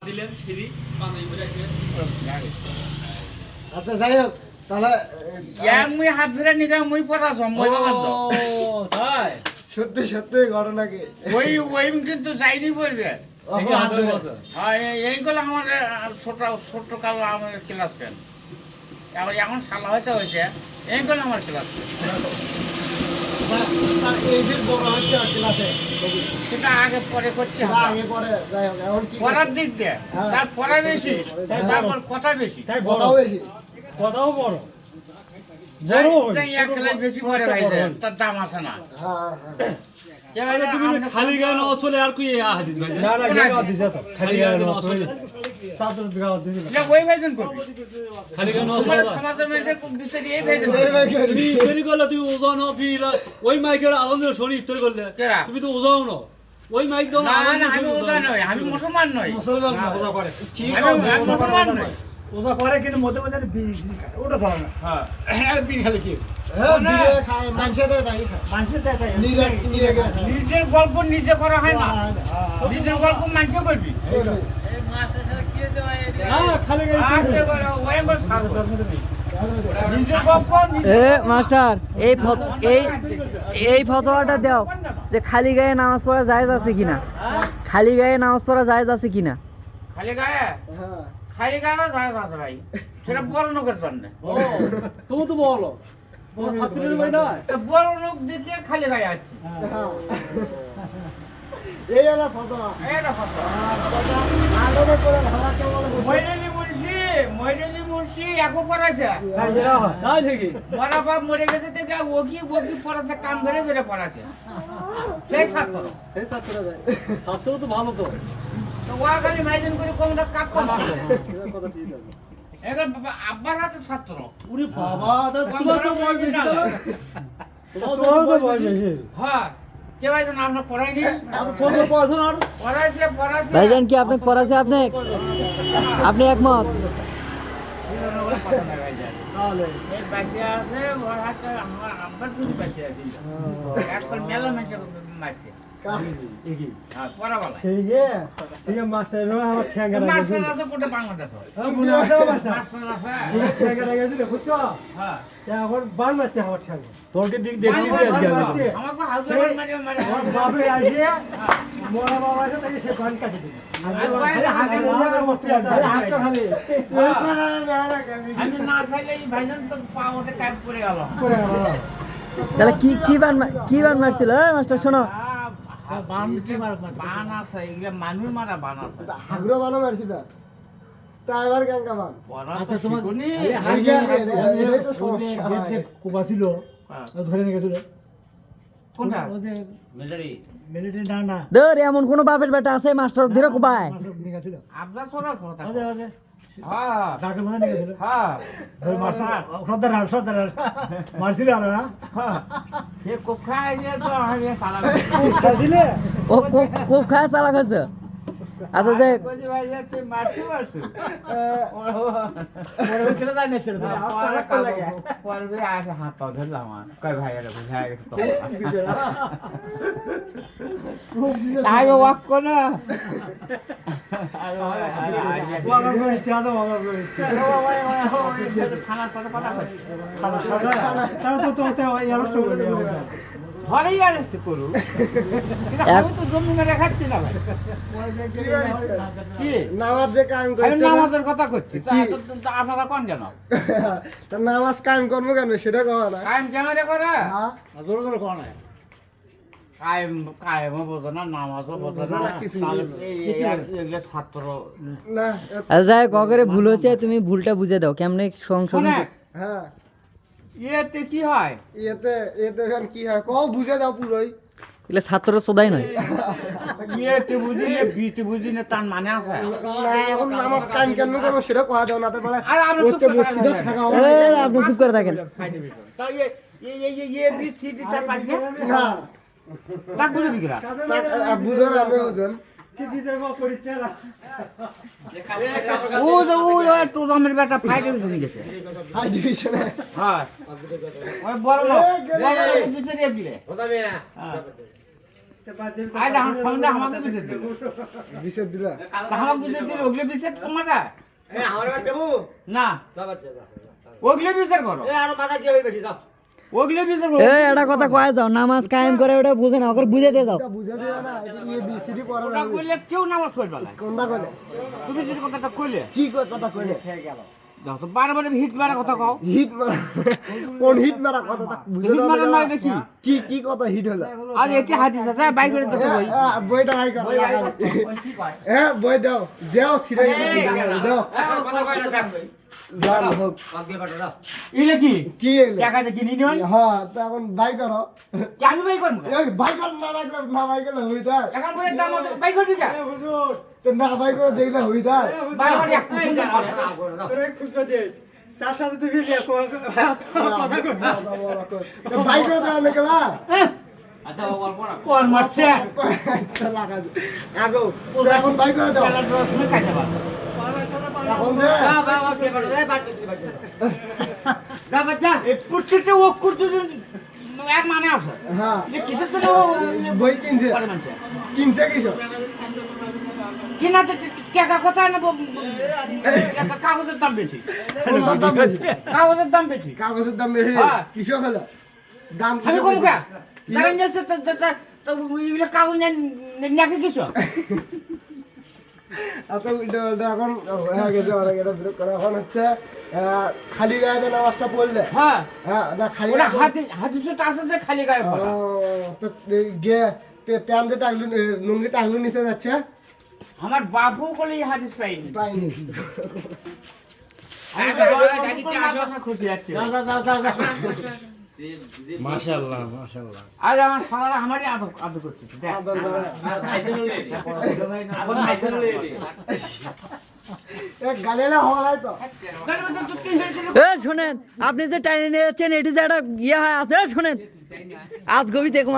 দিলেন ফ্রি পানি করে আচ্ছা যাই হোক তাহলে মুই হাত ধরে নিগা মুই পড়া সময় বাবা তো তাই সত্যি সত্যি ঘটনা কি ওই কিন্তু চাইনি পড়বে হ্যাঁ এইগুলো আমার ছোট কালো আমার ক্লাস পেন আবার এখন সালা হয়েছে এইগুলো আমার ক্লাস পেন এই যে বড় হচ্ছে ক্লাসে সেটা আগে পরে করছি আগে পরে যাই হোক এখন কি পড়ার দিক দিয়ে তার পড়া বেশি তারপর কথা বেশি কথাও বেশি কথাও বড় এক ক্লাস বেশি পড়ে ভাইছে তার দাম আছে না হ্যাঁ হ্যাঁ খালি গায়ে নামাজ পড়লে আর কি হাদিস ভাই না না গাওয়া দিছে তো খালি গাওয়া দিছে সাদর গাওয়া দিছে এটা ওই ভাইজন করবি খালি গায়ে নামাজ তোমার পড়লে সমাজের মধ্যে খুব বিচারি এই ভাইজন তুমি ইফতারি করলে তুমি ওজন ফিল ওই মাইকের আনন্দের শনি ইফতারি করলে কেরা? তুমি তো ওজাও না ওই মাইক দাও না না আমি ওজা নই আমি মুসলমান নই মুসলমান না ওজা করে ঠিক আমি আছে মুসলমান নই ওজা করে কিন্তু মধ্যে মধ্যে বিড়ি খায় ওটা ধরে না হ্যাঁ বিড়ি খালে কি হ্যাঁ বিয়ে খায় মাংস দেয় তাই খায় মানুষের দেয় তাই নিজে নিজে খায় নিজের গল্প নিজে করা হয় না নিজের গল্প মানুষ করবি না খালি আর কে করে ওই বল সাধু নিজের গল্প এ মাস্টার এই ফতোয়াটা দাও যে খালি গায়ে নামাজ পড়া জায়েজ আছে কিনা খালি গায়ে নামাজ পড়া জায়েজ আছে কিনা খালি গায়ে হ্যাঁ খালি গায়ে যায় আছে ভাই সেটা বড় লোকের জন্য তুমি তো বলো ছাত্রের ভাই না বড় লোক দেখে খালি গায়ে আছে এই হলো ফটো এটা কথা আলোরে করে ভাড়া কেমন মইরেলি মুর্শি একো পড়াছে তাই নাকি বড় বাপ মরে গেছে থেকে ওকি পড়াছে কান ধরে ধরে পড়াছে সেই ছাত্র এই ছাত্ররা যায় ছাত্র তো ভালো তো তো ওয়া খালি মাইজন করে কোনটা কাক কম কথা ঠিক আছে এখন আব্বার হাতে ছাত্র উরে বাবা তোমার তো বয়স বেশি না তোর তো বয়স বেশি হ্যাঁ কে ভাই জান আমরা পড়াইনি আর ছোট পড়াশোনা আর পড়াইছে ভাইজান কি আপনি পড়াছে আপনি একমত তাহলে এই বাসে আছে ওর হাতে আমার আব্বার তুমি বাসে আছে একবার মেলা মেচে মারছে কি হ্যাঁ পড়াওয়ালা ঠিক আছে মাস্টার আমার ঠ্যাঙ্গা মাস্টার আছে কোটা বাংলাদেশ মনে আছে মাস্টার মাস্টার আছে ঠ্যাঙ্গা গেছিল বুঝছো হ্যাঁ এখন বান মারছে আমার ঠ্যাঙ্গা তোর কি দিক দেখলি আজকে আমি আমাকে হাউসে মারে মারে আমার বাপে আসে মোরা বাবা আছে তাকে সে বান কাটি দিল আমি না খাইলে এই ভাইজান তো পা ওঠে টাইপ করে গেল তাহলে কি বান মারছিল মাস্টার শোনো বান আছে এগুলো মানুষ মারা বান আছে হাগরো বানো মারছি না তাইবার গাঙ্গা মান আচ্ছা তোমার এটাই তো সমস্যা কুবা ছিল ধরে নিয়ে গেছিল কোনটা মিলিটারি না না ধর এমন কোন বাপের বেটা আছে মাস্টার ধরে কোবায় নিয়ে গেছিল আবদা সরা কথা ওদে ওদে হ্যাঁ ডাকে মনে নিয়ে গেছিল হ্যাঁ সর্দার মারছিল আর না সে কোখা আইলে তো আমি সালা দিলে ও খুব খায় চালা খাচ্ছে আচ্ছা যে কইছি ভাই তুই মারছি খেলে যায় না ছেলে পরবে আগে হাত পা ধরলাম কই ভাই এটা বুঝাই গেছে তাই ওয়াক কোন ওয়াগা করে চাদা ওয়াগা করে থানার সাথে কথা কইছি তারা তো অ্যারেস্ট করে ঘরেই অ্যারেস্ট করু কিন্তু আমি তো জমি মেরে খাচ্ছি না ভাই কি নামাজ যে কায়েম আমি করছে না নামাজের কথা করছি তা আপনারা কোন কেন তা নামাজ কায়েম করবো কেন সেটা কওয়া না কায়েম ক্যামেরা করে জোরে জোরে কোন নাই কায়েমও বোঝো না নামাজও বোঝো বোঝো না না, কিছুই তাহলে না। এগুলো ছাত্র না যাই কগরে ভুল হচ্ছে তুমি ভুলটা বুঝে দাও কেমনে সংশোধন শোনে হ্যাঁ ইয়েতে কি হয় এতে এখন কি হয় কও বুঝে দাও পুরোই এগুলো ছাত্র চোদাই নয় ইয়েতে বুঝি না বিতে বুঝি না তার মানে আছে না এখন নামাজ কায়েম কেন করবো সেটা কওয়া দাও না তারপরে আর আমরা হচ্ছে মসজিদে থাকা হবে এই আপনি চুপ করে থাকেন তাই এ বি সি ডি তার পাশে না তা বুঝে দিগরা বুঝুন আমি বুঝুন কি দিতে গো করিতে না ও তো দামের বেটা ফাইটে শুনে গেছে হাই ডিভিশনে হ্যাঁ ওই বড় লোক দুসে দিয়ে দিলে আজ আমার সন্ধ্যা আমাকে বিচার দিল বিশেষ দিলা আমাকে বিচার দিল ওগুলো বিচার তোমাটা এ আমার বাদ দেবো না বাবা যা ওগুলো বিচার করো এ আর মাথা কি হই বেশি দাও ওগুলো বিচার করো এই একটা কথা কয়ে যাও নামাজ কায়েম করে ওটা বুঝে না ওকে বুঝে দিয়ে যাও এটা বুঝা দিও না এটা এ বি সি ডি পড়া ওটা কইলে কেউ নামাজ পড়বে না কোনটা কইলে তুমি যে কথাটা কইলে কি কথাটা কইলে যাও তো বারবার হিট মারার কথা কও হিট মারা কোন হিট মারা কথাটা বুঝা হিট মারা নয় নাকি কি কি কথা হিট হলো আজ এটি হাদিস আছে বাই করে দেখো ভাই বইটা হাই করো হ্যাঁ বই দাও দাও সিরাই দাও কথা কই না থাকবে জান হোক বাদ দিয়ে পাঠা দাও ইলে কি কি এলে টাকা দিয়ে কিনি নিও হ্যাঁ তো এখন বাই করো কি আমি বাই করব এই বাই কর না লাগলে না বাই করলে হই যায় এখন বলে দাম বাই করবি কা তো না বাই করে দেখলে হই যায় বারবার এক সুন্দর করে তোরে খুঁজ দিস তার সাথে তুমি কথা করছিস বাই করে দাও না কেলা আচ্ছা অল্প না কোন মারছে লাগা আগো এখন বাই করে দাও খেলার রস মে কাজে বাদ এখন যে বাবা দিয়ে পাঠা দে বাদ দিয়ে পাঠা যা বাচ্চা এই পুরুষটা ও করতে এক মানে আছে হ্যাঁ যে কিসের জন্য বই কিনছে করে মানছে কিনছে কিসব কিনা তো টাকা কোথায় না কাগজের দাম বেশি কোনটার দাম বেশি কাগজের দাম বেশি কাগজের দাম বেশি হ্যাঁ। কিসব হলো দাম আমি কম কা জানেন যে তো এগুলো কাগজ নাকি কিছু আচ্ছা এটা এখন হয়ে গেছে অনেক এটা বিরোধ করা এখন হচ্ছে খালি গায়ে নামাজটা পড়লে হ্যাঁ হ্যাঁ না খালি ওরা গায়ে হাতে সুতো আছে যে খালি গায়ে পড়া তো গে প্যান যে টাকলু লুঙ্গি টাকলু নিচে যাচ্ছে আমার বাবু বলে এই হাদিস পাইনি পাইনি খুশি আছে মাশাআল্লাহ মাশাআল্লাহ আজ আমার সালারা আমারই আদর করতেছে দেখ এক গালেলা হলাই তো এ শোনেন আপনি যে টাইনে নিয়ে যাচ্ছেন এটি যে একটা ইয়ে হয় আছে শোনেন আজ গভীর দেখুন